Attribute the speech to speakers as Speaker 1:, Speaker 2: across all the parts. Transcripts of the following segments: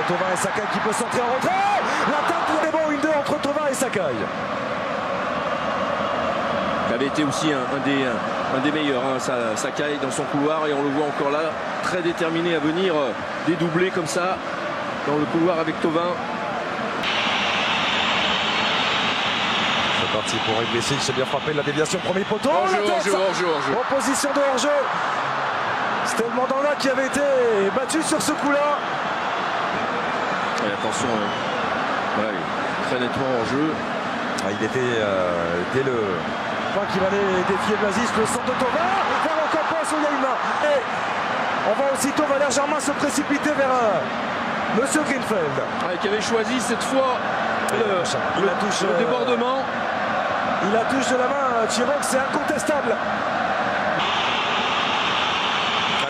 Speaker 1: Thauvin et Sakai qui peut centrer en retrait. L'attaque pour les bons, une 2 entre Thauvin et Sakai.
Speaker 2: Il avait été aussi un des meilleurs, hein, Sakai dans son couloir, et on le voit encore là, très déterminé à venir dédoubler comme ça dans le couloir avec Thauvin.
Speaker 1: C'est parti pour Ibrisic, c'est bien frappé, la déviation, premier poteau.
Speaker 2: Hors-jeu.
Speaker 1: Opposition de hors-jeu. C'était le Mandanda qui avait été battu sur ce coup-là.
Speaker 2: Et attention, voilà, très nettement hors-jeu.
Speaker 1: Il était dès le point qui va aller défier Blazis, le centre de Thauvin, vers Ocampos où il y a une main. Et on voit aussitôt Valère Germain se précipiter vers Monsieur Greenfeld.
Speaker 2: Qui avait choisi cette fois le débordement.
Speaker 1: Il la touche de la main, Chirok, c'est incontestable.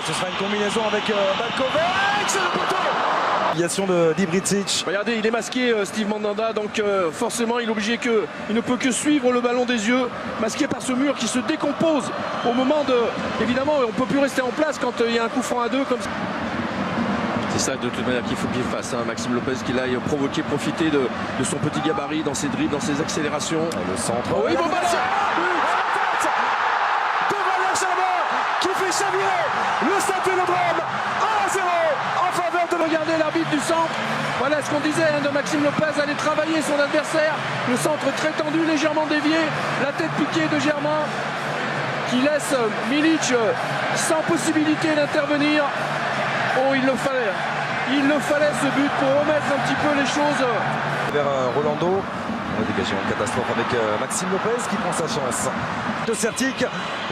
Speaker 1: Ce sera une combinaison avec Balkovic, c'est le poteau. Déviation d'Ibrisic.
Speaker 2: Regardez, il est masqué, Steve Mandanda, donc forcément il est obligé il ne peut que suivre le ballon des yeux, masqué par ce mur qui se décompose au moment de... Évidemment, on ne peut plus rester en place quand il y a un coup franc à deux comme ça. C'est ça de toute manière qu'il faut qu'il fasse, hein. Maxime Lopez qu'il aille provoquer, profiter de son petit gabarit dans ses dribbles, dans ses accélérations.
Speaker 1: Le centre.
Speaker 2: Oh, oui, bon ballon
Speaker 1: de Valère Germain qui fait chavirer le Saint-Vélodrome 1-0 en faveur de...
Speaker 2: Regardez l'arbitre du centre. Voilà ce qu'on disait, hein, de Maxime Lopez, aller travailler son adversaire. Le centre très tendu, légèrement dévié. La tête piquée de Germain qui laisse Milic sans possibilité d'intervenir. Oh, il le fallait ce but pour remettre un petit peu les choses.
Speaker 1: Vers Rolando, on a dégagé en catastrophe avec Maxime Lopez qui prend sa chance. De Sertic,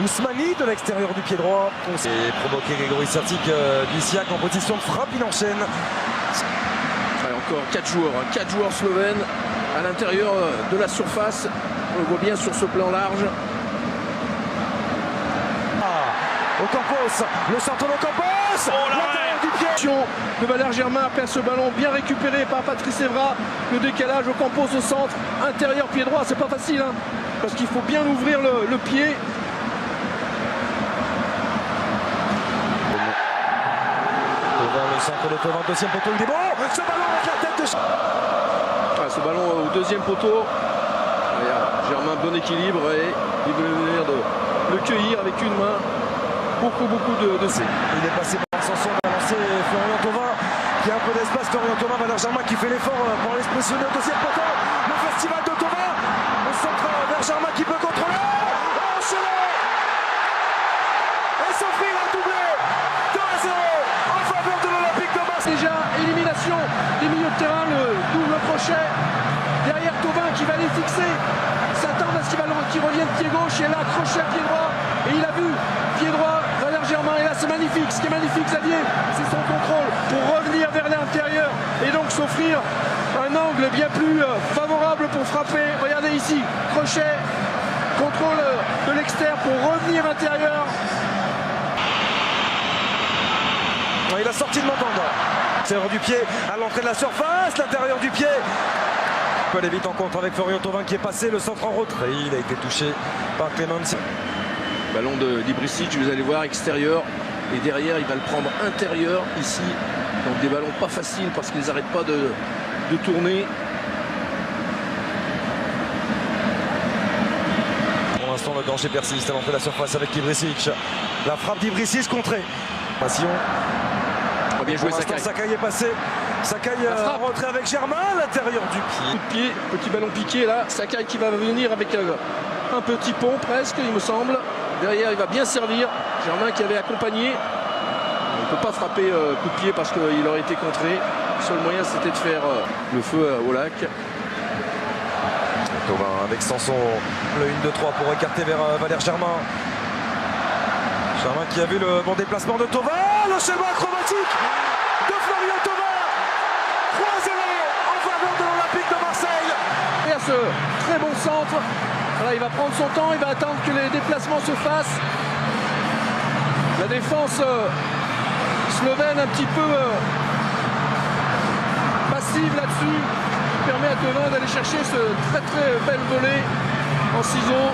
Speaker 1: Ousmani de l'extérieur du pied droit. Et provoqué Grégory Sertic d'Isiak en position de frappe, il enchaîne.
Speaker 2: Allez, encore 4 joueurs slovènes à l'intérieur de la surface. On le voit bien sur ce plan large.
Speaker 1: Ocampos, le centre d'Ocampos. L'intérieur du pied
Speaker 2: de Valère Germain perd ce ballon bien récupéré par Patrice Evra. Le décalage Ocampos au centre, intérieur pied droit, c'est pas facile, hein, parce qu'il faut bien ouvrir le pied.
Speaker 1: Le centre de Thauvin, deuxième poteau, il est bon. Ce ballon avec la tête de...
Speaker 2: Ce ballon au deuxième poteau. Germain, bon équilibre, et il veut venir de le cueillir avec une main. Beaucoup de...
Speaker 1: Il est passé par Sanson, il a lancé Florian Thauvin qui a un peu d'espace. Florian Thauvin, Valère Germain qui fait l'effort pour aller se positionner au deuxième poteau. Le festival de Thauvin, le centre vers Germain qui peut contrôler. Enchaîné et s'offrir un doublé 2-0 en faveur de l'Olympique de Marseille.
Speaker 2: Déjà, élimination des milieux de terrain, le double crochet. Derrière Thauvin qui va les fixer. S'attendre à ce qu'il revienne pied gauche, et là, crochet pied droit. Et il a vu pied droit, Valère Germain, et là c'est magnifique, ce qui est magnifique Xavier, c'est son contrôle pour revenir vers l'intérieur et donc s'offrir un angle bien plus favorable pour frapper. Regardez ici, crochet, contrôle de l'extérieur pour revenir intérieur.
Speaker 1: Il a sorti de Mandanda. L'intérieur du pied à l'entrée de la surface, l'intérieur du pied. Il peut aller vite en contre avec Florian Thauvin qui est passé, le centre en retrait. Il a été touché par Clemens.
Speaker 2: Ballon d'Ibrisic, vous allez voir, extérieur, et derrière il va le prendre intérieur ici. Donc des ballons pas faciles parce qu'ils n'arrêtent pas de tourner.
Speaker 1: Pour l'instant le danger persiste à l'entrée de la surface avec Ibrisic. La frappe d'Ibrisic contrée. Passion.
Speaker 2: Bien joué Sakai.
Speaker 1: Sakai est passé. Sakai en retrait avec Germain à l'intérieur du pied.
Speaker 2: Coup de pied, petit ballon piqué là. Sakai qui va venir avec un petit pont presque, il me semble. Derrière, il va bien servir. Germain qui avait accompagné. On ne peut pas frapper coup de pied parce qu'il aurait été contré. Le seul moyen, c'était de faire le feu au lac.
Speaker 1: Thauvin avec Sanson, le 1-2-3 pour écarter vers Valère Germain. Germain qui a vu le bon déplacement de Thauvin. L'enchaînement acrobatique de Florian Thauvin. 3-0 en faveur de l'Olympique de Marseille.
Speaker 2: Et à ce très bon centre. Voilà, il va prendre son temps, il va attendre que les déplacements se fassent. La défense slovène un petit peu passive là-dessus, permet à Thauvin d'aller chercher ce très bel volley en ciseaux.